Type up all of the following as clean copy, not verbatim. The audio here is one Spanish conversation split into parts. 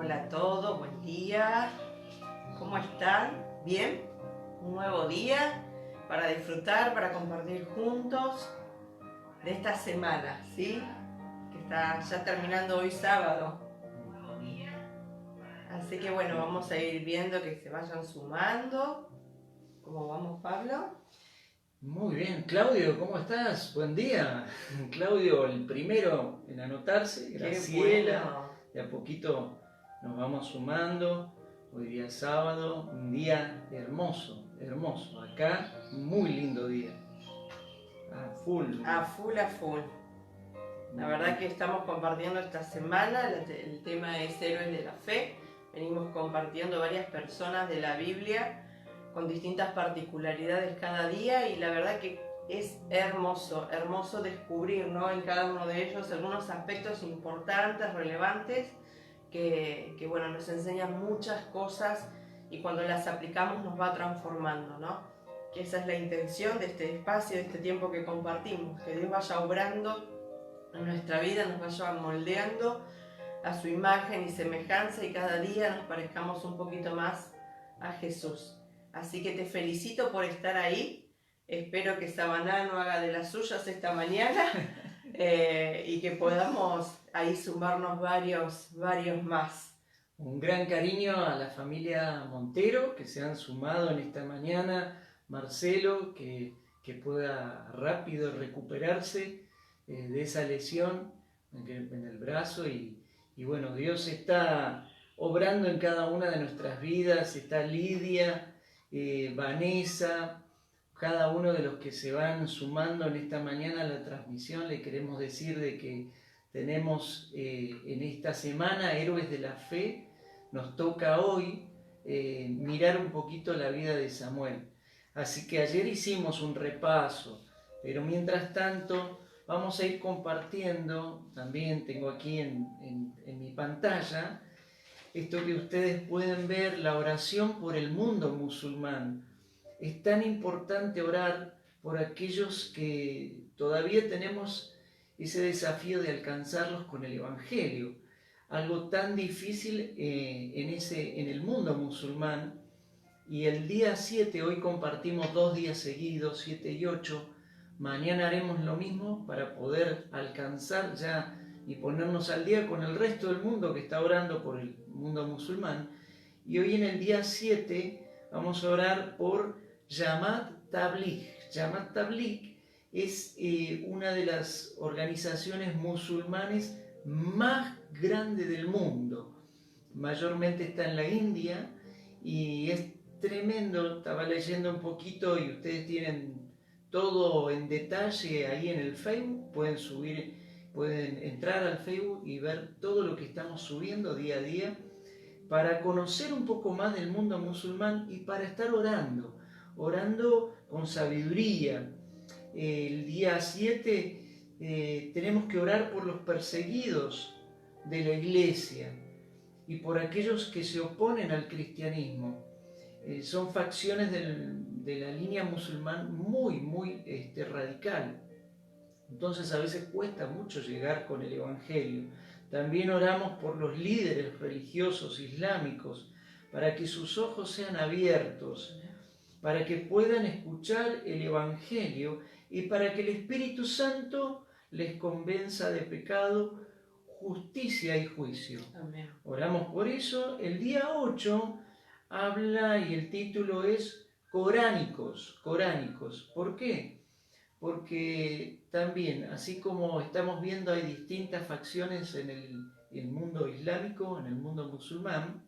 Hola a todos, buen día. ¿Cómo están? ¿Bien? Un nuevo día para disfrutar, para compartir juntos de esta semana, ¿sí? Que está ya terminando hoy sábado. Así que bueno, vamos a ir viendo que se vayan sumando. ¿Cómo vamos, Pablo? Muy bien, Claudio, ¿cómo estás? Buen día. Claudio, el primero en anotarse, Qué Graciela, bueno. de a poquito nos vamos sumando. Hoy día es sábado, un día hermoso, hermoso. Acá, muy lindo día. A full. A full, a full. La verdad que estamos compartiendo esta semana, el tema es Héroes de la Fe. Venimos compartiendo varias personas de la Biblia con distintas particularidades cada día y la verdad que es hermoso, hermoso descubrir, ¿no?, en cada uno de ellos algunos aspectos importantes, relevantes, que bueno, nos enseñan muchas cosas y cuando las aplicamos nos va transformando, ¿no? Que esa es la intención de este espacio, de este tiempo que compartimos, que Dios vaya obrando en nuestra vida, nos vaya moldeando a su imagen y semejanza y cada día nos parezcamos un poquito más a Jesús. Así que te felicito por estar ahí, espero que Sabaná no haga de las suyas esta mañana y que podamos ahí sumarnos varios más. Un gran cariño a la familia Montero que se han sumado en esta mañana. Marcelo, que pueda rápido recuperarse de esa lesión en el brazo y bueno, Dios está obrando en cada una de nuestras vidas. Está Lidia, Vanessa, cada uno de los que se van sumando en esta mañana a la transmisión. Le queremos decir de que tenemos en esta semana Héroes de la Fe. Nos toca hoy mirar un poquito la vida de Samuel. Así que ayer hicimos un repaso, pero mientras tanto vamos a ir compartiendo. También tengo aquí en mi pantalla esto que ustedes pueden ver, la oración por el mundo musulmán. Es tan importante orar por aquellos que todavía tenemos ese desafío de alcanzarlos con el Evangelio. Algo tan difícil en el mundo musulmán. Y el día 7, hoy compartimos 2 días seguidos, 7 y 8. Mañana haremos lo mismo para poder alcanzar ya y ponernos al día con el resto del mundo que está orando por el mundo musulmán. Y hoy en el día 7 vamos a orar por Jamaat Tabligh. Jamaat Tabligh es una de las organizaciones musulmanes más grandes del mundo. Mayormente está en la India y es tremendo. Estaba leyendo un poquito y ustedes tienen todo en detalle ahí en el Facebook. Pueden entrar al Facebook y ver todo lo que estamos subiendo día a día para conocer un poco más del mundo musulmán y para estar orando con sabiduría. El día 7 tenemos que orar por los perseguidos de la iglesia y por aquellos que se oponen al cristianismo. Son facciones de la línea musulmán muy radical. Entonces a veces cuesta mucho llegar con el Evangelio. También oramos por los líderes religiosos islámicos para que sus ojos sean abiertos, para que puedan escuchar el Evangelio y para que el Espíritu Santo les convenza de pecado, justicia y juicio. Amén. Oramos por eso. El día 8 habla y el título es Coránicos. ¿Por qué? Porque también, así como estamos viendo, hay distintas facciones en el mundo islámico, en el mundo musulmán.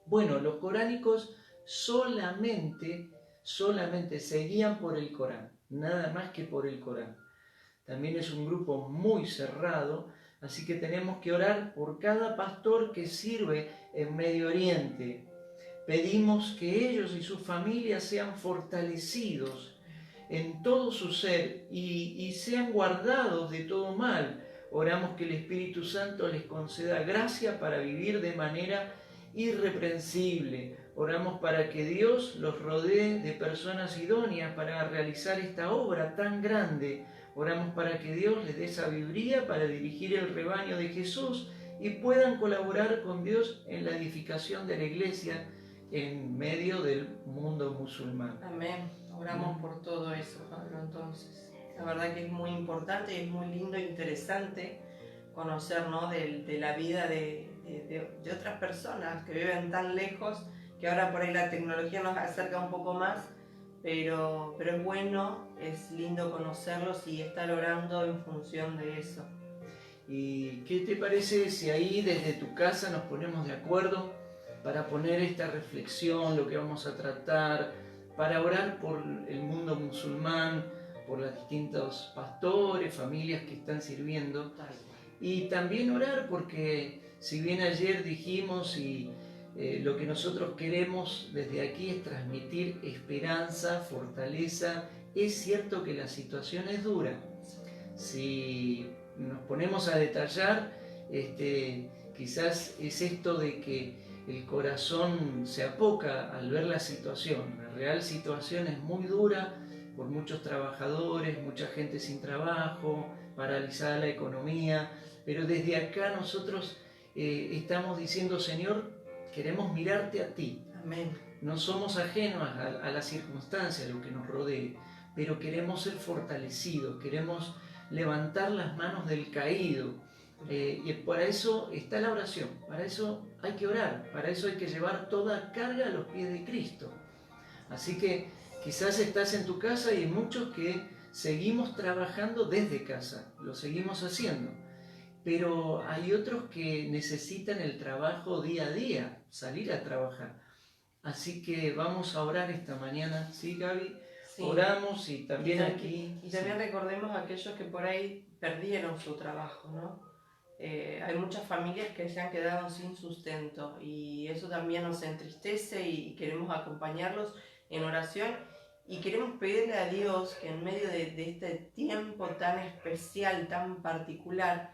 Bueno, los coránicos solamente se guían por el Corán, nada más que por el Corán. También es un grupo muy cerrado, así que tenemos que orar por cada pastor que sirve en Medio Oriente. Pedimos que ellos y sus familias sean fortalecidos en todo su ser y sean guardados de todo mal. Oramos que el Espíritu Santo les conceda gracia para vivir de manera irreprensible. Oramos para que Dios los rodee de personas idóneas para realizar esta obra tan grande. Oramos para que Dios les dé sabiduría para dirigir el rebaño de Jesús y puedan colaborar con Dios en la edificación de la iglesia en medio del mundo musulmán. Amén. Oramos por todo eso, Pablo, entonces. La verdad que es muy importante y es muy lindo e interesante conocer, ¿no?, de la vida de otras personas que viven tan lejos, que ahora por ahí la tecnología nos acerca un poco más, pero es bueno, es lindo conocerlos y estar orando en función de eso. ¿Y qué te parece si ahí desde tu casa nos ponemos de acuerdo para poner esta reflexión, lo que vamos a tratar, para orar por el mundo musulmán, por los distintos pastores, familias que están sirviendo? Y también orar porque si bien ayer dijimos y lo que nosotros queremos desde aquí es transmitir esperanza, fortaleza, es cierto que la situación es dura. Si nos ponemos a detallar, quizás es esto de que el corazón se apoca al ver la situación. La real situación es muy dura por muchos trabajadores, mucha gente sin trabajo, paralizada la economía, pero desde acá nosotros estamos diciendo: Señor, queremos mirarte a ti. Amén. No somos ajenos a la circunstancia, a lo que nos rodee, pero queremos ser fortalecidos, queremos levantar las manos del caído. Y para eso está la oración, para eso hay que orar, para eso hay que llevar toda carga a los pies de Cristo. Así que quizás estás en tu casa y hay muchos que seguimos trabajando desde casa, lo seguimos haciendo, pero hay otros que necesitan el trabajo día a día, salir a trabajar. Así que vamos a orar esta mañana, ¿sí, Gaby? Sí. Oramos y también aquí... Y también recordemos a aquellos que por ahí perdieron su trabajo, ¿no? Hay muchas familias que se han quedado sin sustento y eso también nos entristece y queremos acompañarlos en oración y queremos pedirle a Dios que en medio de este tiempo tan especial, tan particular,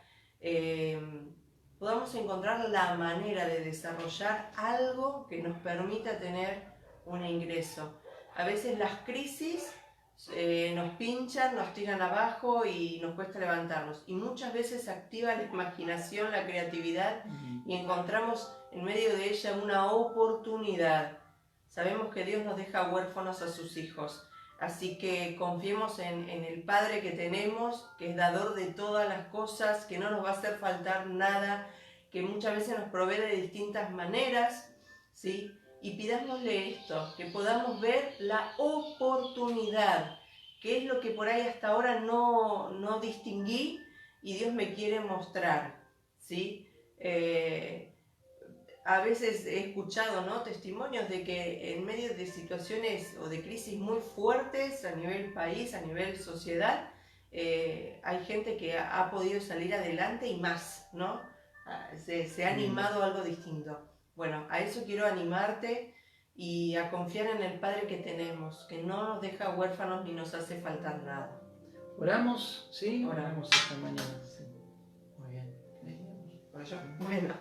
podamos encontrar la manera de desarrollar algo que nos permita tener un ingreso. A veces las crisis nos pinchan, nos tiran abajo y nos cuesta levantarnos. Y muchas veces activa la imaginación, la creatividad y encontramos en medio de ella una oportunidad. Sabemos que Dios nos deja huérfanos a sus hijos. Así que confiemos en el Padre que tenemos, que es dador de todas las cosas, que no nos va a hacer faltar nada, que muchas veces nos provee de distintas maneras, ¿sí? Y pidámosle esto, que podamos ver la oportunidad, que es lo que por ahí hasta ahora no distinguí y Dios me quiere mostrar, ¿sí? A veces he escuchado, ¿no?, testimonios de que en medio de situaciones o de crisis muy fuertes a nivel país, a nivel sociedad, hay gente que ha podido salir adelante y más, ¿no? Se ha animado a algo distinto. Bueno, a eso quiero animarte y a confiar en el Padre que tenemos, que no nos deja huérfanos ni nos hace faltar nada. ¿Oramos? ¿Sí? Oramos esta mañana. Sí. Muy bien. Bueno.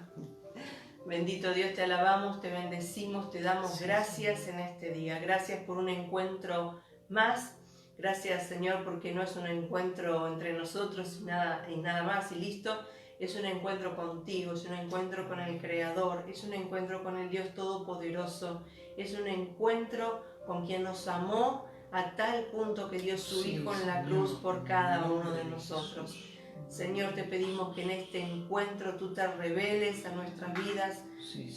Bendito Dios, te alabamos, te bendecimos, te damos gracias en este día. Gracias por un encuentro más. Gracias, Señor, porque no es un encuentro entre nosotros y nada más y listo. Es un encuentro contigo, es un encuentro con el Creador, es un encuentro con el Dios Todopoderoso. Es un encuentro con quien nos amó a tal punto que dio su Hijo en la cruz por cada uno de nosotros. Señor, te pedimos que en este encuentro tú te reveles a nuestras vidas,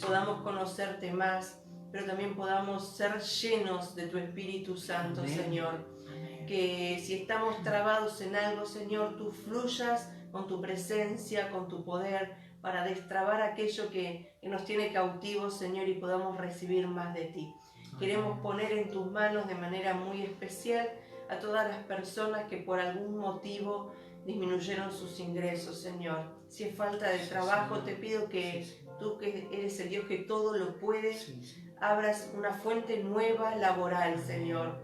podamos conocerte más, pero también podamos ser llenos de tu Espíritu Santo, Amén. Señor. Amén. Que si estamos trabados en algo, Señor, tú fluyas con tu presencia, con tu poder, para destrabar aquello que nos tiene cautivos, Señor, y podamos recibir más de ti. Amén. Queremos poner en tus manos de manera muy especial a todas las personas que por algún motivo disminuyeron sus ingresos, Señor. Si es falta de trabajo, te pido que tú, que eres el Dios que todo lo puede, abras una fuente nueva laboral, Señor,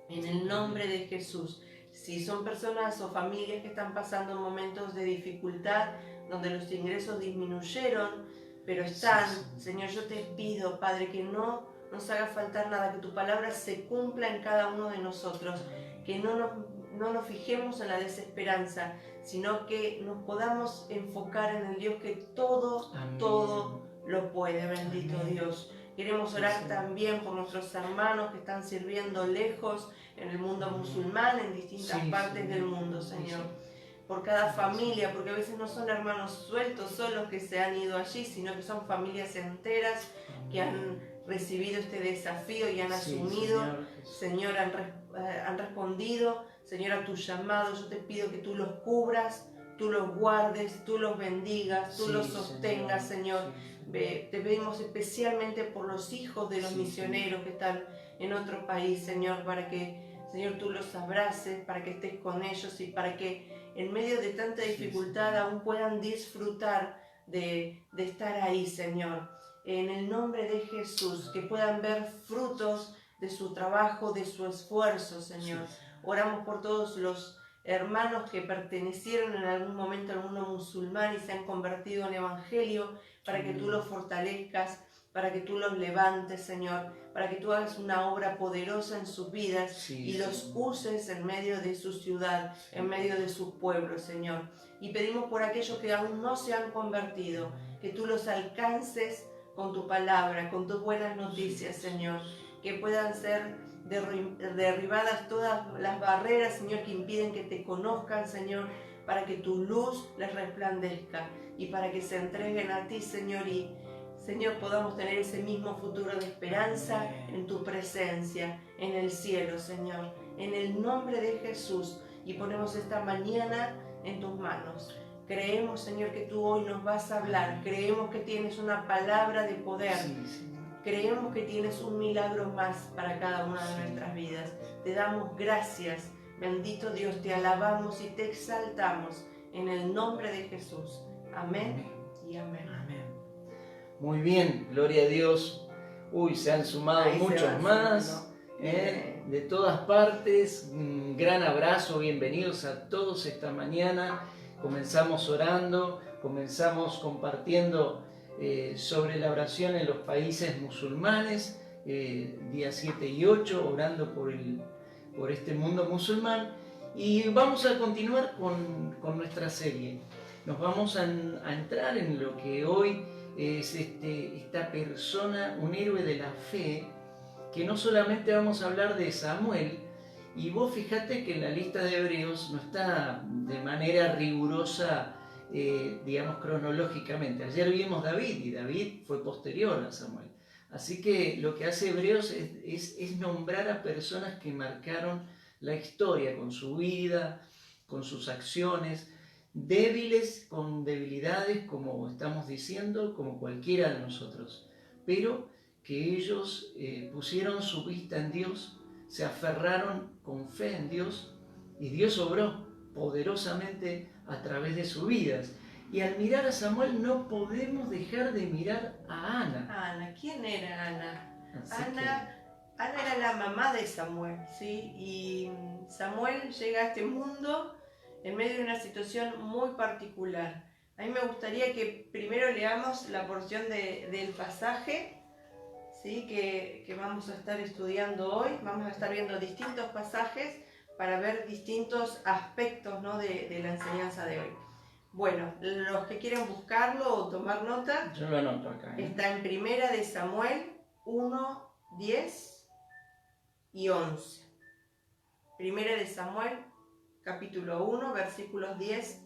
en el nombre de Jesús. Si son personas o familias que están pasando momentos de dificultad, donde los ingresos disminuyeron, pero están, Señor, yo te pido, Padre, que no nos haga faltar nada, que tu palabra se cumpla en cada uno de nosotros, que no no nos fijemos en la desesperanza, sino que nos podamos enfocar en el Dios que todo lo puede, bendito Amén. Dios. Queremos orar también por nuestros hermanos que están sirviendo lejos en el mundo musulmán, en distintas partes del mundo, Señor. Por cada familia, porque a veces no son hermanos sueltos solos que se han ido allí, sino que son familias enteras que han recibido este desafío y han asumido, Señor, han respondido, Señor, a tu llamado. Yo te pido que tú los cubras, tú los guardes, tú los bendigas, tú los sostengas, Señor. Te pedimos especialmente por los hijos de los misioneros que están en otro país, Señor, para que, Señor, tú los abraces, para que estés con ellos y para que en medio de tanta dificultad aún puedan disfrutar de estar ahí, Señor. En el nombre de Jesús, que puedan ver frutos de su trabajo, de su esfuerzo, Señor. Oramos por todos los hermanos que pertenecieron en algún momento al mundo musulmán y se han convertido en evangelio, para que tú los fortalezcas, para que tú los levantes, Señor, para que tú hagas una obra poderosa en sus vidas y los uses en medio de su ciudad, en medio de su pueblo, Señor. Y pedimos por aquellos que aún no se han convertido, que tú los alcances con tu palabra, con tus buenas noticias, Señor, que puedan ser derribadas todas las barreras, Señor, que impiden que te conozcan, Señor, para que tu luz les resplandezca y para que se entreguen a ti, Señor, y Señor, podamos tener ese mismo futuro de esperanza en tu presencia, en el cielo, Señor, en el nombre de Jesús. Y ponemos esta mañana en tus manos. Creemos, Señor, que tú hoy nos vas a hablar. Creemos que tienes una palabra de poder. Creemos que tienes un milagro más para cada una de nuestras vidas. Te damos gracias, bendito Dios, te alabamos y te exaltamos en el nombre de Jesús. Amén y amén. Muy bien, gloria a Dios. Se han sumado muchos más, de todas partes. Un gran abrazo, bienvenidos a todos esta mañana. Comenzamos orando, comenzamos compartiendo sobre la oración en los países musulmanes, día 7 y 8, orando por este mundo musulmán. Y vamos a continuar con nuestra serie. Nos vamos a entrar en lo que hoy es esta persona, un héroe de la fe, que no solamente vamos a hablar de Samuel, y vos fíjate que en la lista de Hebreos no está de manera rigurosa, digamos cronológicamente. Ayer vimos David, y David fue posterior a Samuel. Así que lo que hace Hebreos es nombrar a personas que marcaron la historia con su vida, con sus acciones, débiles con debilidades, como estamos diciendo, como cualquiera de nosotros, pero que ellos pusieron su vista en Dios, se aferraron con fe en Dios, y Dios obró poderosamente a través de sus vidas. Y al mirar a Samuel no podemos dejar de mirar a Ana. Ana, ¿quién era Ana? Ana era la mamá de Samuel, ¿sí? Y Samuel llega a este mundo en medio de una situación muy particular. A mí me gustaría que primero leamos la porción del pasaje, ¿sí? que vamos a estar estudiando hoy. Vamos a estar viendo distintos pasajes para ver distintos aspectos, ¿no? de la enseñanza de hoy. Bueno, los que quieren buscarlo o tomar nota, yo lo anoto acá. Está en Primera de Samuel 1, 10 y 11. Primera de Samuel capítulo 1, versículos 10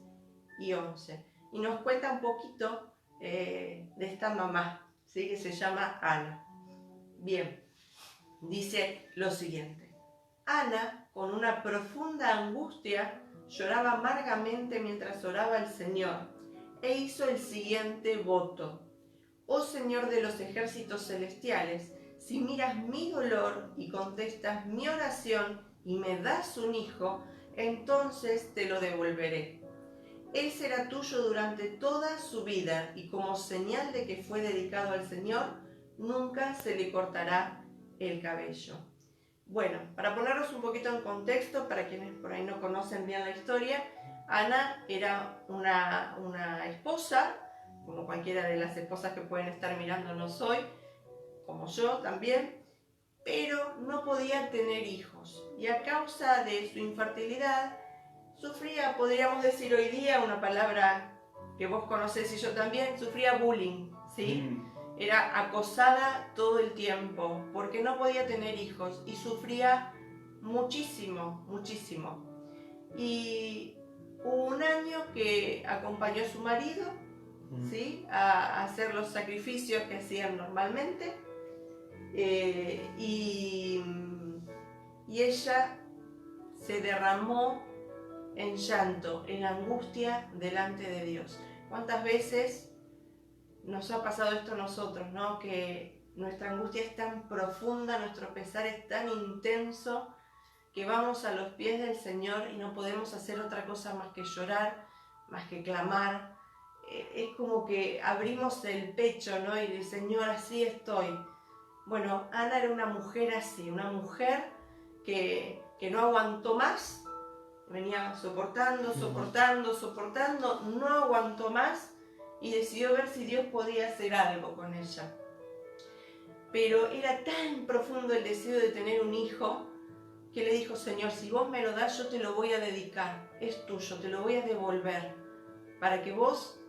y 11. Y nos cuenta un poquito de esta mamá, ¿sí? Que se llama Ana. Bien, dice lo siguiente. Ana, con una profunda angustia, lloraba amargamente mientras oraba al Señor, e hizo el siguiente voto. Oh Señor de los ejércitos celestiales, si miras mi dolor y contestas mi oración y me das un hijo, entonces te lo devolveré. Él será tuyo durante toda su vida, y como señal de que fue dedicado al Señor, nunca se le cortará el cabello. Bueno, para ponernos un poquito en contexto, para quienes por ahí no conocen bien la historia, Ana era una esposa, como cualquiera de las esposas que pueden estar mirándonos hoy, como yo también, pero no podía tener hijos. Y a causa de su infertilidad, sufría, podríamos decir hoy día, una palabra que vos conocés y yo también, sufría bullying, ¿sí? Era acosada todo el tiempo porque no podía tener hijos y sufría muchísimo, muchísimo. Y hubo un año que acompañó a su marido, ¿sí?, a hacer los sacrificios que hacían normalmente, y ella se derramó en llanto, en angustia delante de Dios. ¿Cuántas veces nos ha pasado esto a nosotros, ¿no? Que nuestra angustia es tan profunda, nuestro pesar es tan intenso, que vamos a los pies del Señor y no podemos hacer otra cosa más que llorar, más que clamar. Es como que abrimos el pecho, ¿no? Y el Señor, así estoy. Bueno, Ana era una mujer así, una mujer que no aguantó más, venía soportando, no aguantó más y decidió ver si Dios podía hacer algo con ella. Pero era tan profundo el deseo de tener un hijo que le dijo: Señor, si vos me lo das, yo te lo voy a dedicar, es tuyo, te lo voy a devolver, para que vos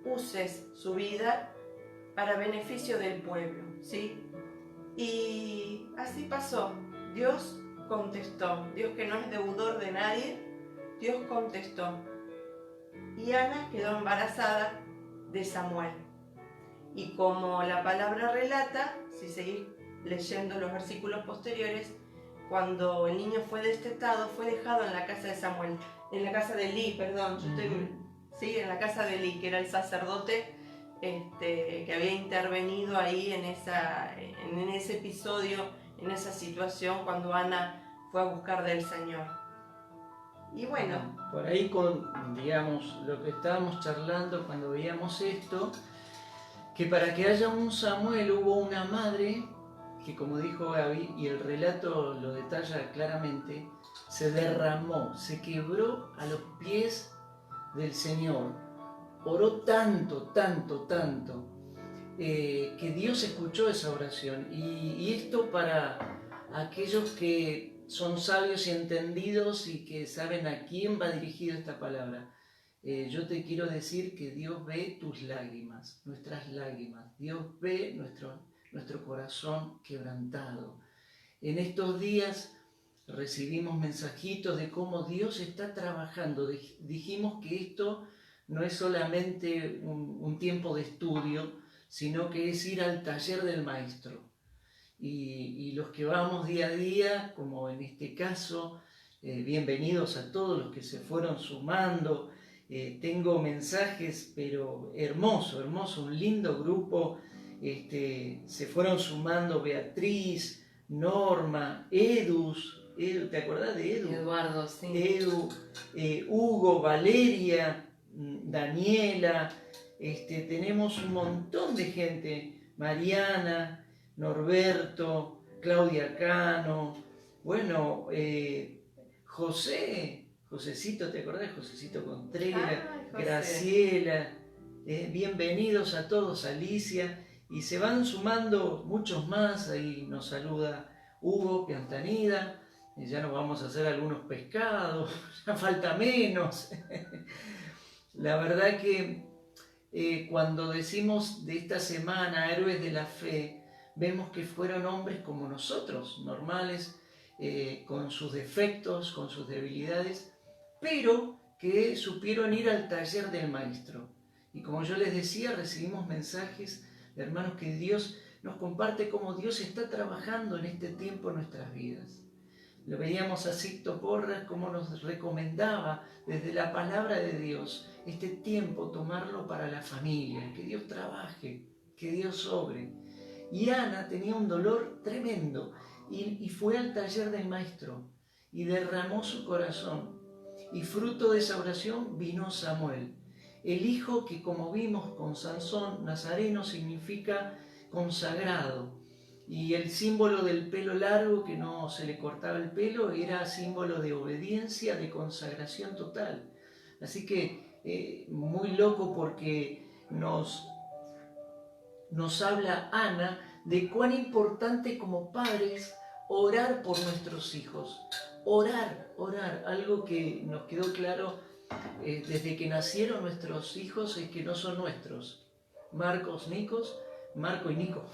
uses su vida para beneficio del pueblo, ¿sí? Y así pasó. Dios contestó. Dios, que no es deudor de nadie, Dios contestó. Y Ana quedó embarazada de Samuel. Y como la palabra relata, si seguís leyendo los versículos posteriores, cuando el niño fue destetado, fue dejado en la casa de Samuel, en la casa de Elí, perdón, sí, en la casa de Elí, que era el sacerdote que había intervenido ahí en ese episodio, en esa situación, cuando Ana fue a buscar del Señor. Y bueno, por ahí con, digamos, lo que estábamos charlando cuando veíamos esto, que para que haya un Samuel hubo una madre que, como dijo Gaby, y el relato lo detalla claramente, se derramó, se quebró a los pies del Señor. Oró tanto, que Dios escuchó esa oración. Y esto para aquellos que son sabios y entendidos y que saben a quién va dirigida esta palabra. Yo te quiero decir que Dios ve tus lágrimas, nuestras lágrimas. Dios ve nuestro corazón quebrantado. En estos días recibimos mensajitos de cómo Dios está trabajando. Dijimos que esto no es solamente un tiempo de estudio, sino que es ir al taller del maestro. Y los que vamos día a día, como en este caso, bienvenidos a todos los que se fueron sumando. Tengo mensajes, pero hermoso, un lindo grupo. Se fueron sumando Beatriz, Norma, Edu, ¿te acordás de Edu? Eduardo, sí. Edu, Hugo, Valeria, Daniela, tenemos un montón de gente, Mariana, Norberto, Claudia Cano, bueno, Josecito, ¿te acordás? Josecito Contreras, Graciela, bienvenidos a todos, Alicia, y se van sumando muchos más. Ahí nos saluda Hugo Piantanida, ya nos vamos a hacer algunos pescados, ya falta menos. La verdad que cuando decimos de esta semana héroes de la fe, vemos que fueron hombres como nosotros, normales, con sus defectos, con sus debilidades, pero que supieron ir al taller del maestro. Y como yo les decía, recibimos mensajes de hermanos que Dios nos comparte cómo Dios está trabajando en este tiempo en nuestras vidas. Lo veíamos a Sixto Porras, como nos recomendaba desde la palabra de Dios este tiempo, tomarlo para la familia, que Dios trabaje, que Dios obre. Y Ana tenía un dolor tremendo y fue al taller del maestro y derramó su corazón. Y fruto de esa oración vino Samuel, el hijo que, como vimos con Sansón, nazareno significa consagrado. Y el símbolo del pelo largo, que no se le cortaba el pelo, era símbolo de obediencia, de consagración total. Así que muy loco, porque nos habla Ana de cuán importante como padres orar por nuestros hijos. Orar, algo que nos quedó claro desde que nacieron nuestros hijos es que no son nuestros. Marco y Nico,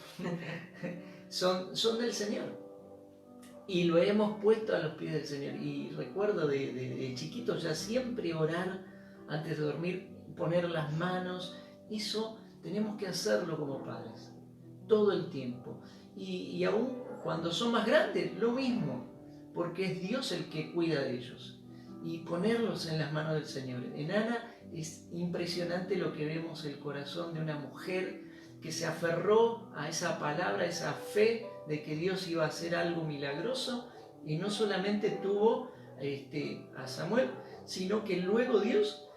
son del Señor. Y lo hemos puesto a los pies del Señor. Y recuerdo de chiquito ya siempre orar antes de dormir, poner las manos. Eso tenemos que hacerlo como padres, todo el tiempo. Y aún cuando son más grandes, lo mismo, porque es Dios el que cuida de ellos. Y ponerlos en las manos del Señor. En Ana es impresionante lo que vemos, el corazón de una mujer que se aferró a esa palabra, a esa fe de que Dios iba a hacer algo milagroso, y no solamente tuvo a Samuel, sino que luego Dios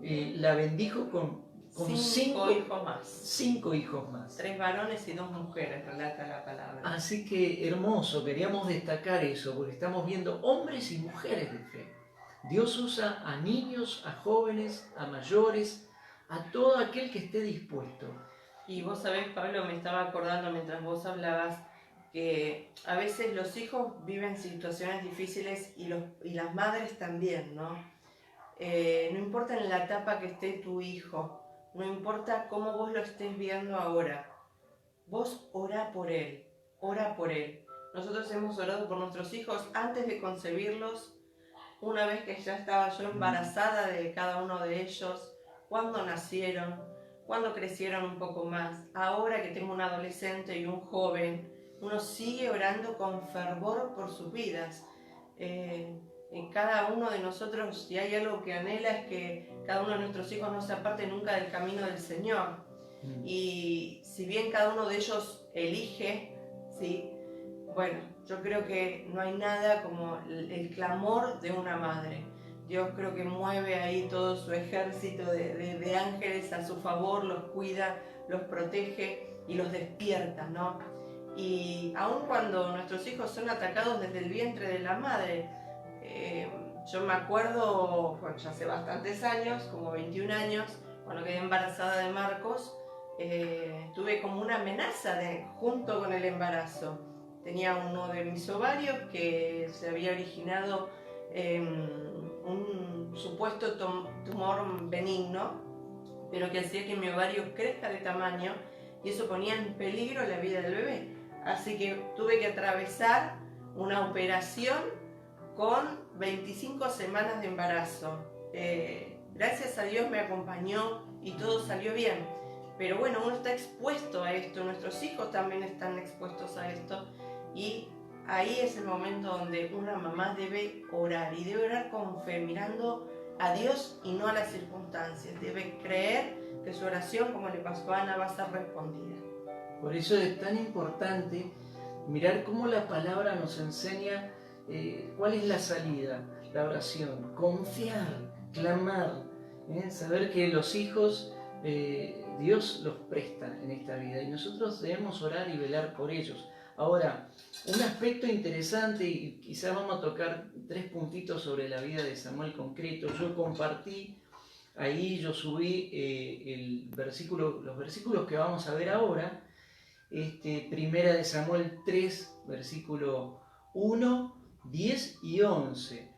la bendijo con cinco hijos más. 5 hijos más. 3 varones y 2 mujeres, relata la palabra. Así que hermoso, queríamos destacar eso, porque estamos viendo hombres y mujeres de fe. Dios usa a niños, a jóvenes, a mayores, a todo aquel que esté dispuesto. Y vos sabés, Pablo, me estaba acordando mientras vos hablabas que a veces los hijos viven situaciones difíciles y las madres también, ¿no? No importa en la etapa que esté tu hijo, no importa cómo vos lo estés viendo ahora, vos orá por él, ora por él. Nosotros hemos orado por nuestros hijos antes de concebirlos, una vez que ya estaba yo embarazada de cada uno de ellos, cuando nacieron, cuando crecieron un poco más. Ahora que tengo un adolescente y un joven, uno sigue orando con fervor por sus vidas. En cada uno de nosotros, si hay algo que anhela, es que cada uno de nuestros hijos no se aparte nunca del camino del Señor. Y si bien cada uno de ellos elige, ¿sí? Bueno, yo creo que no hay nada como el clamor de una madre. Dios creo que mueve ahí todo su ejército de ángeles a su favor, los cuida, los protege y los despierta, ¿no? Y aun cuando nuestros hijos son atacados desde el vientre de la madre, yo me acuerdo, bueno, ya hace bastantes años, como 21 años, cuando quedé embarazada de Marcos, tuve como una amenaza junto con el embarazo. Tenía uno de mis ovarios que se había originado un supuesto tumor benigno, pero que hacía que mi ovario crezca de tamaño y eso ponía en peligro la vida del bebé. Así que tuve que atravesar una operación con 25 semanas de embarazo. Gracias a Dios me acompañó y todo salió bien. Pero bueno, uno está expuesto a esto, nuestros hijos también están expuestos a esto y ahí es el momento donde una mamá debe orar y debe orar con fe, mirando a Dios y no a las circunstancias. Debe creer que su oración, como le pasó a Ana, va a ser respondida. Por eso es tan importante mirar cómo la palabra nos enseña cuál es la salida, la oración, confiar, clamar, saber que los hijos Dios los presta en esta vida y nosotros debemos orar y velar por ellos. Ahora, un aspecto interesante, y quizás vamos a tocar 3 puntitos sobre la vida de Samuel concreto. Yo compartí, ahí yo subí los versículos que vamos a ver ahora. Primera de Samuel 3, versículo 1, 10 y 11.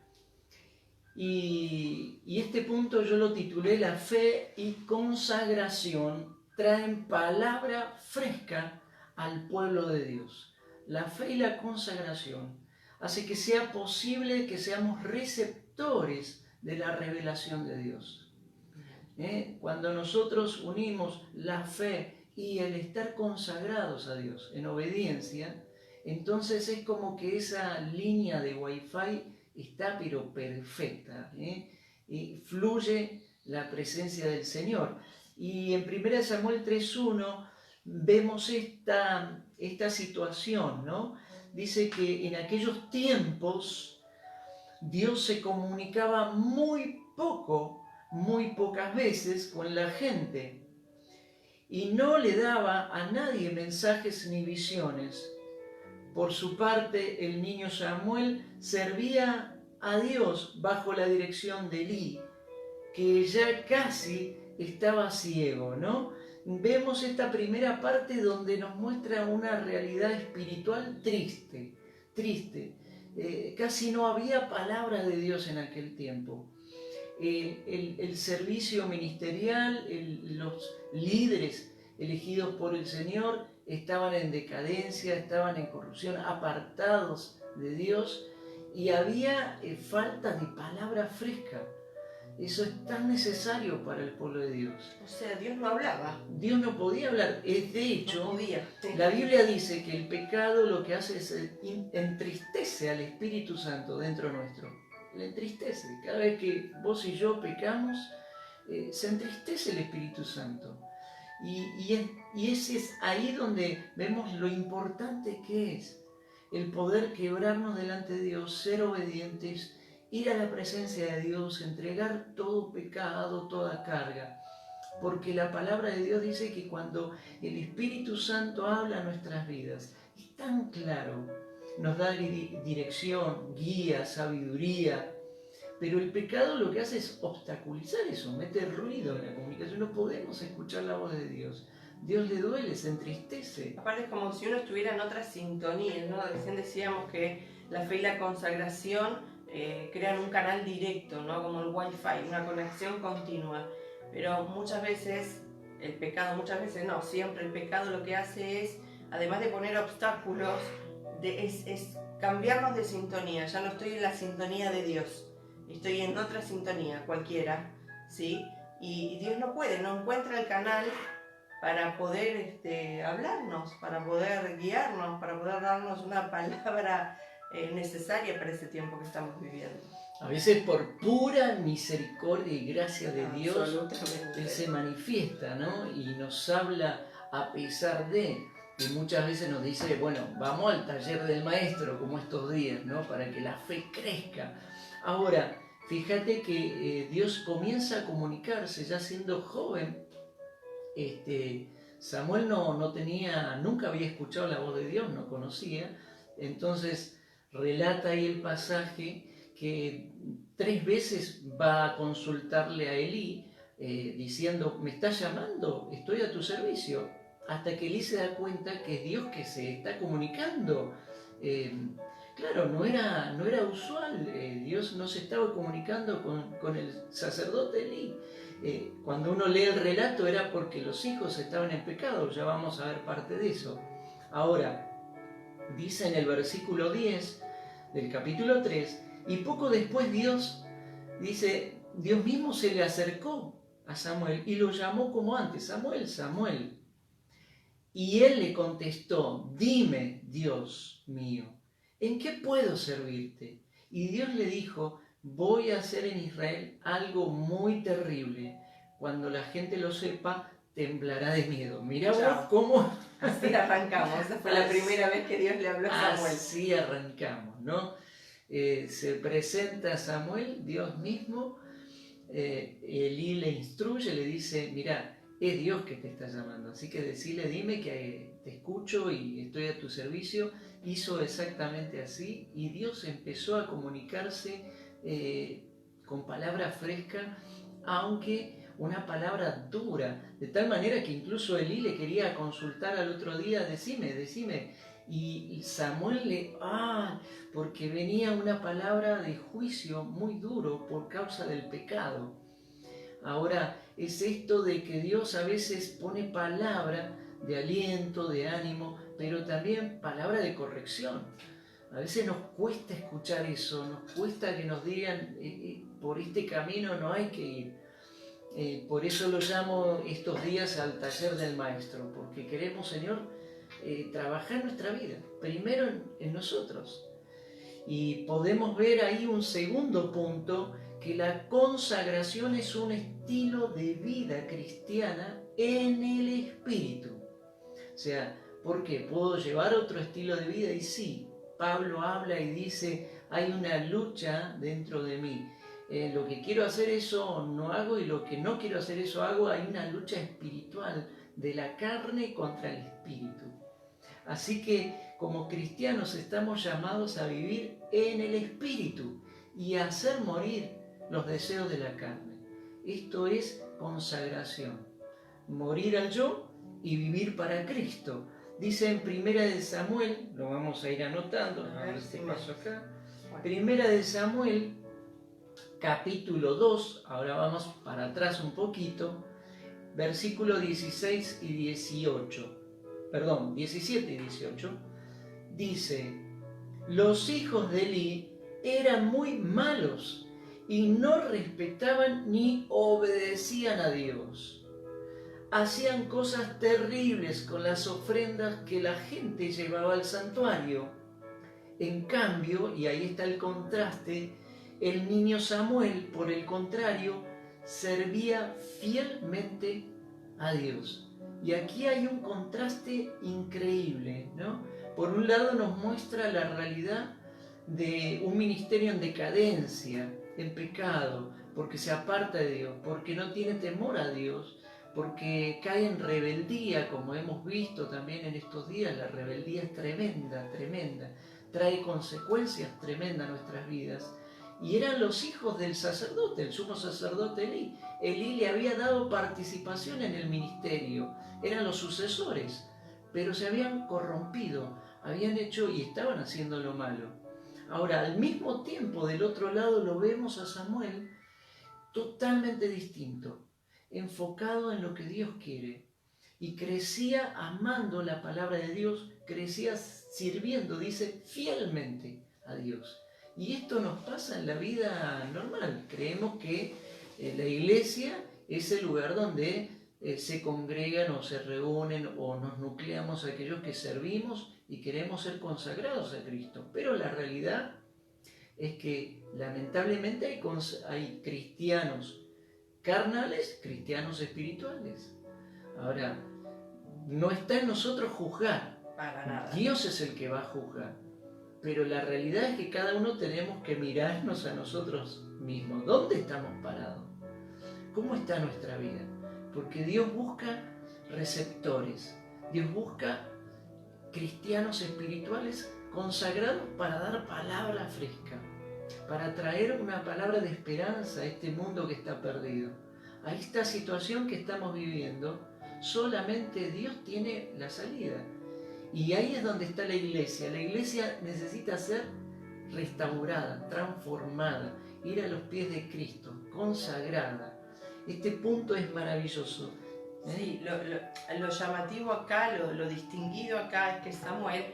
Y este punto yo lo titulé: La fe y consagración traen palabra fresca al pueblo de Dios. La fe y la consagración hace que sea posible que seamos receptores de la revelación de Dios. Cuando nosotros unimos la fe y el estar consagrados a Dios en obediencia, entonces es como que esa línea de Wi-Fi está pero perfecta, y fluye la presencia del Señor. Y en 1 Samuel 3:1 vemos esta situación, ¿no? Dice que en aquellos tiempos Dios se comunicaba muy pocas veces con la gente y no le daba a nadie mensajes ni visiones. Por su parte, el niño Samuel servía a Dios bajo la dirección de Elí, que ya casi estaba ciego, ¿no? vemos esta primera parte donde nos muestra una realidad espiritual triste. Casi no había palabra de Dios en aquel tiempo. El servicio ministerial, los líderes elegidos por el Señor estaban en decadencia, estaban en corrupción, apartados de Dios, y había falta de palabra fresca. Eso es tan necesario para el pueblo de Dios. O sea, Dios no hablaba. Dios no podía hablar. De hecho, No podía. la Biblia dice que el pecado lo que hace es entristece al Espíritu Santo dentro nuestro. Le entristece. Cada vez que vos y yo pecamos, se entristece el Espíritu Santo. Y ese es ahí donde vemos lo importante que es el poder quebrarnos delante de Dios, ser obedientes, ir a la presencia de Dios, entregar todo pecado, toda carga. Porque la palabra de Dios dice que cuando el Espíritu Santo habla a nuestras vidas, es tan claro, nos da dirección, guía, sabiduría. Pero el pecado lo que hace es obstaculizar eso, mete ruido en la comunicación. No podemos escuchar la voz de Dios. Dios le duele, se entristece. Aparte es como si uno estuviera en otra sintonía, ¿no? Recién decíamos que la fe y la consagración crean un canal directo, ¿no? Como el Wi-Fi, una conexión continua. Pero muchas veces el pecado, siempre el pecado lo que hace es, además de poner obstáculos, es cambiarnos de sintonía. Ya no estoy en la sintonía de Dios, estoy en otra sintonía, cualquiera, ¿sí? Y Dios no encuentra el canal para poder hablarnos, para poder guiarnos, para poder darnos una palabra necesaria para ese tiempo que estamos viviendo. A veces por pura misericordia y gracia de Dios, Él se manifiesta, ¿no? Y nos habla a pesar de, y muchas veces nos dice, bueno, vamos al taller del maestro, como estos días, ¿no? Para que la fe crezca. Ahora, fíjate que Dios comienza a comunicarse ya siendo joven. Samuel nunca había escuchado la voz de Dios, no conocía. Entonces relata ahí el pasaje que 3 veces va a consultarle a Elí, diciendo, ¿me estás llamando? Estoy a tu servicio. Hasta que Elí se da cuenta que es Dios que se está comunicando. Claro, no era usual, Dios no se estaba comunicando con el sacerdote Elí. Cuando uno lee el relato era porque los hijos estaban en pecado, ya vamos a ver parte de eso. Ahora, dice en el versículo 10 del capítulo 3, y poco después Dios mismo se le acercó a Samuel y lo llamó como antes, Samuel, Samuel. Y él le contestó, dime, Dios mío, ¿en qué puedo servirte? Y Dios le dijo, voy a hacer en Israel algo muy terrible. Cuando la gente lo sepa, temblará de miedo. Mirá vos cómo... Así arrancamos. Esa fue la primera vez que Dios le habló a Samuel. Así arrancamos, ¿no? Se presenta a Samuel, Dios mismo. Elí le instruye, le dice, mirá, es Dios que te está llamando. Así que dime que te escucho y estoy a tu servicio. Hizo exactamente así y Dios empezó a comunicarse con palabra fresca, aunque una palabra dura, de tal manera que incluso Elí le quería consultar al otro día, decime, y Samuel porque venía una palabra de juicio muy duro por causa del pecado. Ahora, es esto de que Dios a veces pone palabra de aliento, de ánimo, pero también palabra de corrección. A veces nos cuesta escuchar eso, nos cuesta que nos digan, por este camino no hay que ir. Por eso lo llamo estos días al taller del maestro, porque queremos, Señor, trabajar nuestra vida, primero en nosotros. Y podemos ver ahí un segundo punto, que la consagración es un estilo de vida cristiana en el Espíritu. O sea, ¿por qué? ¿Puedo llevar otro estilo de vida? Y sí, Pablo habla y dice, hay una lucha dentro de mí. Lo que quiero hacer eso no hago y lo que no quiero hacer eso hago. Hay una lucha espiritual de la carne contra el espíritu. Así que como cristianos estamos llamados a vivir en el espíritu y a hacer morir los deseos de la carne. Esto es consagración. morir al yo y vivir para Cristo. Dice en Primera de Samuel, lo vamos a ir anotando, a ver si paso acá. Primera de Samuel, capítulo 2, ahora vamos para atrás un poquito, versículos 16 y 18, perdón, 17 y 18, dice: los hijos de Elí eran muy malos y no respetaban ni obedecían a Dios. Hacían cosas terribles con las ofrendas que la gente llevaba al santuario. En cambio, y ahí está el contraste, el niño Samuel, por el contrario, servía fielmente a Dios. Y aquí hay un contraste increíble, ¿no? Por un lado nos muestra la realidad de un ministerio en decadencia, en pecado, porque se aparta de Dios, porque no tiene temor a Dios, porque cae en rebeldía, como hemos visto también en estos días. La rebeldía es tremenda, tremenda, trae consecuencias tremendas a nuestras vidas. Y eran los hijos del sacerdote, el sumo sacerdote Elí. Elí le había dado participación en el ministerio, eran los sucesores, pero se habían corrompido, habían hecho y estaban haciendo lo malo. Ahora, al mismo tiempo, del otro lado lo vemos a Samuel totalmente distinto, enfocado en lo que Dios quiere. Y crecía amando la palabra de Dios, crecía sirviendo, dice, fielmente a Dios. Y esto nos pasa en la vida normal. Creemos que la iglesia es el lugar donde se congregan o se reúnen o nos nucleamos aquellos que servimos y queremos ser consagrados a Cristo. Pero la realidad es que lamentablemente hay cristianos carnales, cristianos espirituales. Ahora, no está en nosotros juzgar. Para nada. Dios es el que va a juzgar. Pero la realidad es que cada uno tenemos que mirarnos a nosotros mismos. ¿Dónde estamos parados? ¿Cómo está nuestra vida? Porque Dios busca receptores. Dios busca cristianos espirituales consagrados para dar palabra fresca, para traer una palabra de esperanza a este mundo que está perdido. A esta situación que estamos viviendo, solamente Dios tiene la salida. Y ahí es donde está la iglesia. La iglesia necesita ser restaurada, transformada, ir a los pies de Cristo, consagrada. Este punto es maravilloso. Sí, lo llamativo acá, lo distinguido acá es que Samuel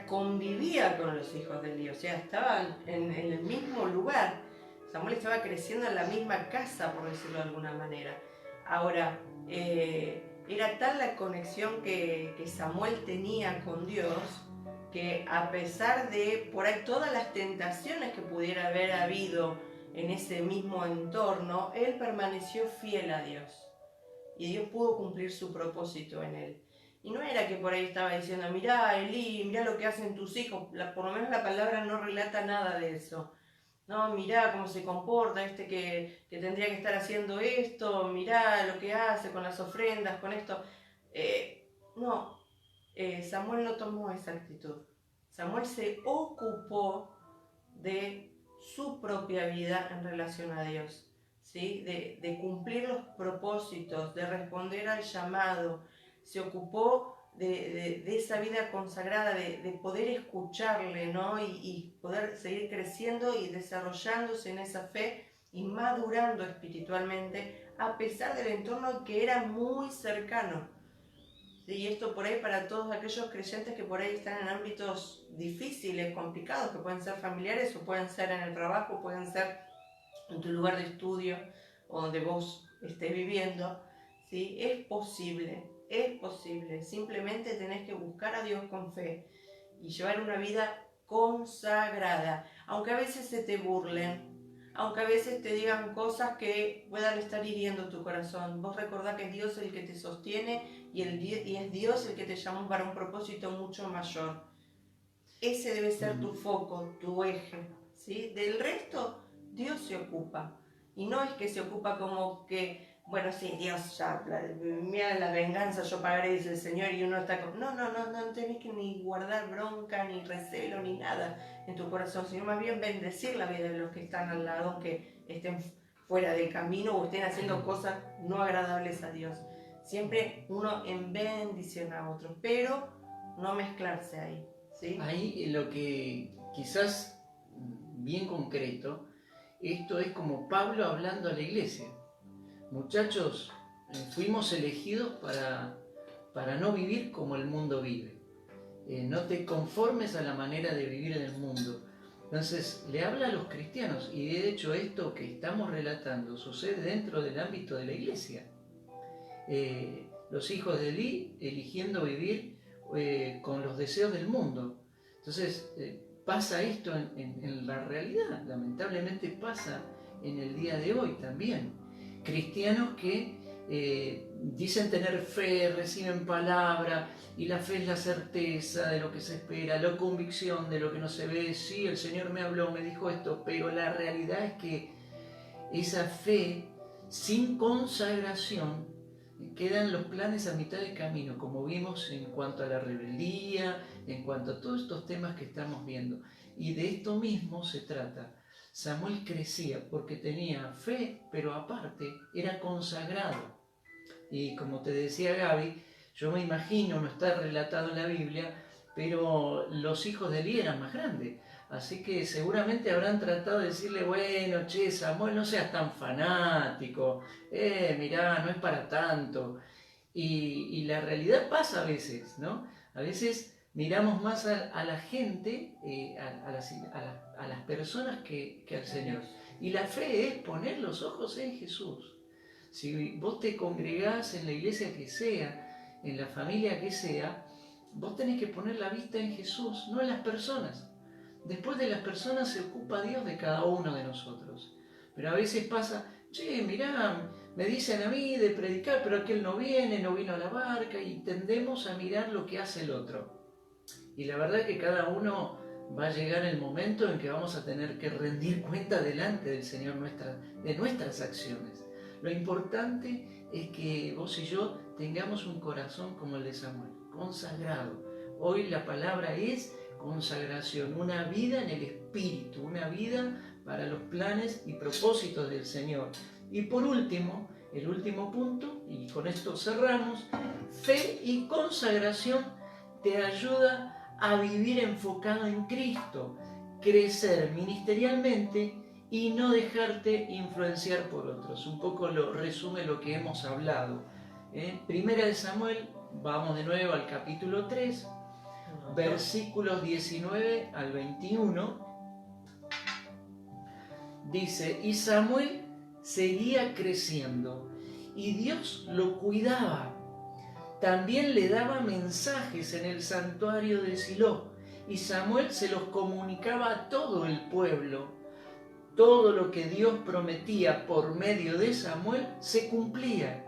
convivía con los hijos de Dios, estaban en el mismo lugar. Samuel estaba creciendo en la misma casa, por decirlo de alguna manera. Ahora, era tal la conexión que Samuel tenía con Dios, que a pesar de por ahí todas las tentaciones que pudiera haber habido en ese mismo entorno, él permaneció fiel a Dios. Y Dios pudo cumplir su propósito en él. Y no era que por ahí estaba diciendo, mirá Elí, mirá lo que hacen tus hijos. Por lo menos la palabra no relata nada de eso. No, mirá cómo se comporta que tendría que estar haciendo esto, mirá lo que hace con las ofrendas, con esto. Samuel no tomó esa actitud. Samuel se ocupó de su propia vida en relación a Dios, ¿sí? De cumplir los propósitos, de responder al llamado. Se ocupó de esa vida consagrada, de poder escucharle, ¿no? Y poder seguir creciendo y desarrollándose en esa fe y madurando espiritualmente, a pesar del entorno que era muy cercano. ¿Sí? Y esto por ahí para todos aquellos creyentes que por ahí están en ámbitos difíciles, complicados, que pueden ser familiares o pueden ser en el trabajo, pueden ser en tu lugar de estudio o donde vos estés viviendo, ¿sí? Es posible, simplemente tenés que buscar a Dios con fe y llevar una vida consagrada, aunque a veces se te burlen, aunque a veces te digan cosas que puedan estar hiriendo tu corazón. Vos recordá que es Dios el que te sostiene y es Dios el que te llamó para un propósito mucho mayor. Ese debe ser tu foco, tu eje, ¿sí? Del resto, Dios se ocupa. Y no es que se ocupa como que, bueno, sí, Dios ya, mira la venganza, yo pagaré, dice el Señor, y uno está con... No tenés que ni guardar bronca, ni recelo, ni nada en tu corazón, sino más bien bendecir la vida de los que están al lado, que estén fuera del camino o estén haciendo cosas no agradables a Dios. Siempre uno en bendición a otro, pero no mezclarse ahí, ¿sí? Ahí lo que quizás bien concreto, esto es como Pablo hablando a la iglesia. Muchachos, fuimos elegidos para no vivir como el mundo vive. No te conformes a la manera de vivir en el mundo. Entonces, le habla a los cristianos, y de hecho esto que estamos relatando sucede dentro del ámbito de la iglesia. Los hijos de Elí eligiendo vivir con los deseos del mundo. Entonces, pasa esto en la realidad, lamentablemente pasa en el día de hoy también. Cristianos que dicen tener fe, reciben palabra, y la fe es la certeza de lo que se espera, la convicción de lo que no se ve. Sí, el Señor me habló, me dijo esto, pero la realidad es que esa fe sin consagración quedan los planes a mitad de camino, como vimos en cuanto a la rebeldía, en cuanto a todos estos temas que estamos viendo. Y de esto mismo se trata. Samuel crecía porque tenía fe, pero aparte era consagrado. Y como te decía Gaby, yo me imagino, no está relatado en la Biblia, pero los hijos de Elí eran más grandes. Así que seguramente habrán tratado de decirle, bueno, che, Samuel, no seas tan fanático, mirá, no es para tanto. Y la realidad pasa a veces, ¿no? A veces miramos más a la gente, a las personas que al Señor. Y la fe es poner los ojos en Jesús. Si vos te congregás en la iglesia que sea, en la familia que sea, vos tenés que poner la vista en Jesús, no en las personas. Después de las personas se ocupa Dios de cada uno de nosotros. Pero a veces pasa, che, mirá, me dicen a mí de predicar, pero aquel no vino a la barca, y tendemos a mirar lo que hace el otro. Y la verdad es que cada uno va a llegar el momento en que vamos a tener que rendir cuenta delante del Señor de nuestras acciones. Lo importante es que vos y yo tengamos un corazón como el de Samuel, consagrado. Hoy la palabra es consagración, una vida en el Espíritu, una vida para los planes y propósitos del Señor. Y por último, el último punto, y con esto cerramos, fe y consagración te ayuda a vivir enfocado en Cristo, crecer ministerialmente y no dejarte influenciar por otros. Un poco lo resume lo que hemos hablado. Primera de Samuel, vamos de nuevo al capítulo 3, versículos 19 al 21. Dice, y Samuel seguía creciendo, y Dios lo cuidaba. También le daba mensajes en el santuario de Silo, y Samuel se los comunicaba a todo el pueblo. Todo lo que Dios prometía por medio de Samuel se cumplía.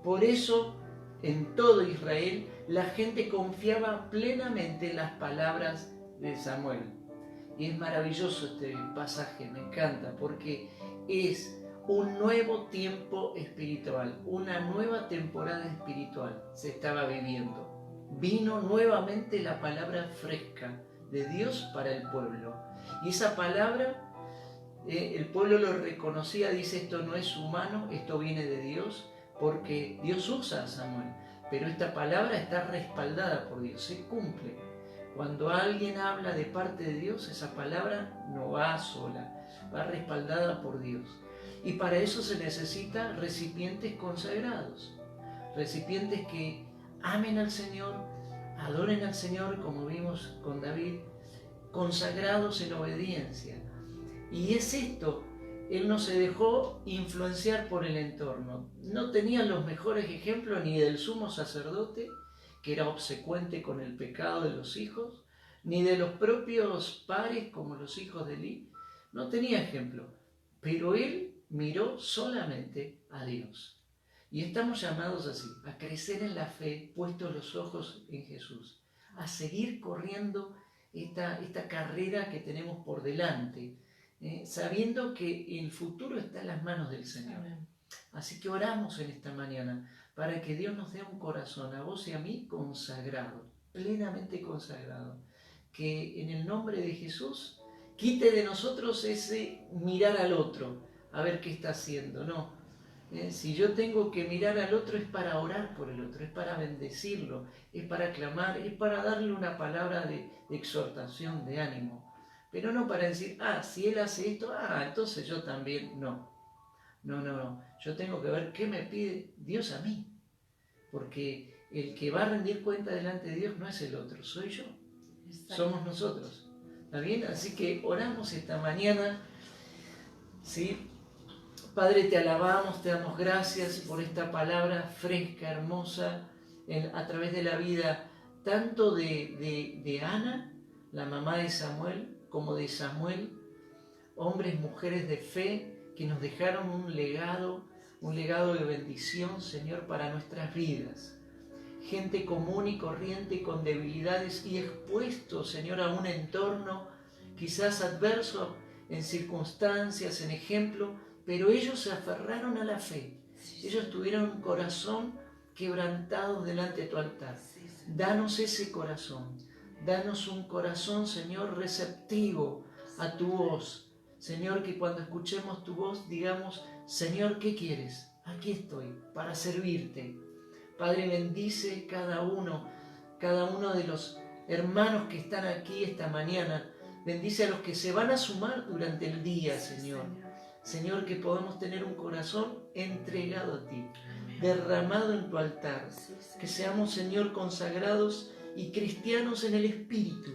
Por eso, en todo Israel, la gente confiaba plenamente en las palabras de Samuel. Y es maravilloso este pasaje, me encanta, porque es un nuevo tiempo espiritual, una nueva temporada espiritual se estaba viviendo. Vino nuevamente la palabra fresca de Dios para el pueblo. Y esa palabra, el pueblo lo reconocía, dice, esto no es humano, esto viene de Dios, porque Dios usa a Samuel. Pero esta palabra está respaldada por Dios, se cumple. Cuando alguien habla de parte de Dios, esa palabra no va sola, va respaldada por Dios. Y para eso se necesita recipientes consagrados, recipientes que amen al Señor, adoren al Señor, como vimos con David, consagrados en obediencia. Y es esto, él no se dejó influenciar por el entorno. No tenía los mejores ejemplos ni del sumo sacerdote, que era obsecuente con el pecado de los hijos, ni de los propios pares como los hijos de Elí. No tenía ejemplo, pero él miró solamente a Dios. Y estamos llamados así, a crecer en la fe, puestos los ojos en Jesús, a seguir corriendo esta carrera que tenemos por delante, sabiendo que el futuro está en las manos del Señor. Así que oramos en esta mañana para que Dios nos dé un corazón, a vos y a mí, consagrado, plenamente consagrado. Que en el nombre de Jesús quite de nosotros ese mirar al otro, a ver qué está haciendo. No, Si yo tengo que mirar al otro es para orar por el otro, es para bendecirlo, es para clamar, es para darle una palabra de exhortación, de ánimo. Pero no para decir, si él hace esto, entonces yo también. No. Yo tengo que ver qué me pide Dios a mí. Porque el que va a rendir cuenta delante de Dios no es el otro, soy yo. Somos nosotros. ¿Está bien? Así que oramos esta mañana. ¿Sí? Padre, te alabamos, te damos gracias por esta palabra fresca, hermosa, a través de la vida, tanto de Ana, la mamá de Samuel, como de Samuel, hombres, mujeres de fe que nos dejaron un legado de bendición, Señor, para nuestras vidas. Gente común y corriente con debilidades y expuestos, Señor, a un entorno quizás adverso en circunstancias, en ejemplo, pero ellos se aferraron a la fe. Ellos tuvieron un corazón quebrantado delante de tu altar. Danos ese corazón. Danos un corazón, Señor, receptivo a tu voz. Señor, que cuando escuchemos tu voz digamos, Señor, ¿qué quieres? Aquí estoy, para servirte. Padre, bendice cada uno de los hermanos que están aquí esta mañana. Bendice a los que se van a sumar durante el día, Señor. Señor, que podamos tener un corazón entregado a ti, derramado en tu altar. Que seamos, Señor, consagrados y cristianos en el Espíritu,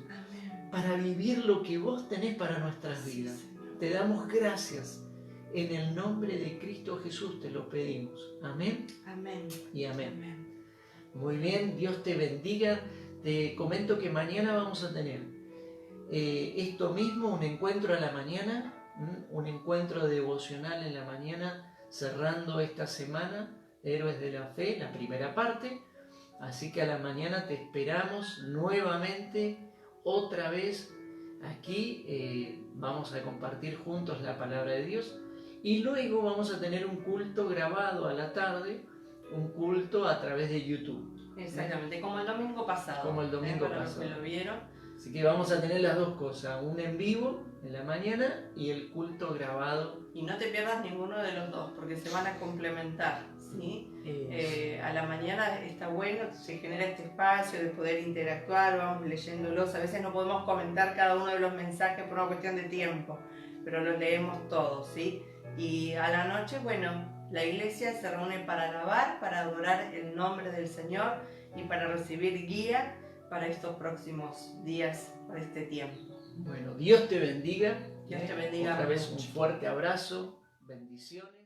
para vivir lo que vos tenés para nuestras vidas. Te damos gracias. En el nombre de Cristo Jesús te lo pedimos. Amén. Amén. Y amén. Muy bien, Dios te bendiga. Te comento que mañana vamos a tener esto mismo, un encuentro a la mañana, un encuentro devocional en la mañana, cerrando esta semana, Héroes de la Fe, la primera parte. Así que a la mañana te esperamos nuevamente, otra vez aquí. Vamos a compartir juntos la palabra de Dios y luego vamos a tener un culto grabado a la tarde, un culto a través de YouTube. Exactamente, como el domingo pasado. Como el domingo para pasado. los que lo vieron. Así que vamos a tener las dos cosas, un en vivo en la mañana y el culto grabado. Y no te pierdas ninguno de los dos, porque se van a complementar, ¿sí? A la mañana está bueno, se genera este espacio de poder interactuar, vamos leyéndolos. A veces no podemos comentar cada uno de los mensajes por una cuestión de tiempo, pero los leemos todos, ¿sí? Y a la noche, bueno, la iglesia se reúne para alabar, para adorar el nombre del Señor y para recibir guía para estos próximos días, para este tiempo. Bueno, Dios te bendiga. Dios te bendiga. Otra vez un fuerte abrazo, bendiciones.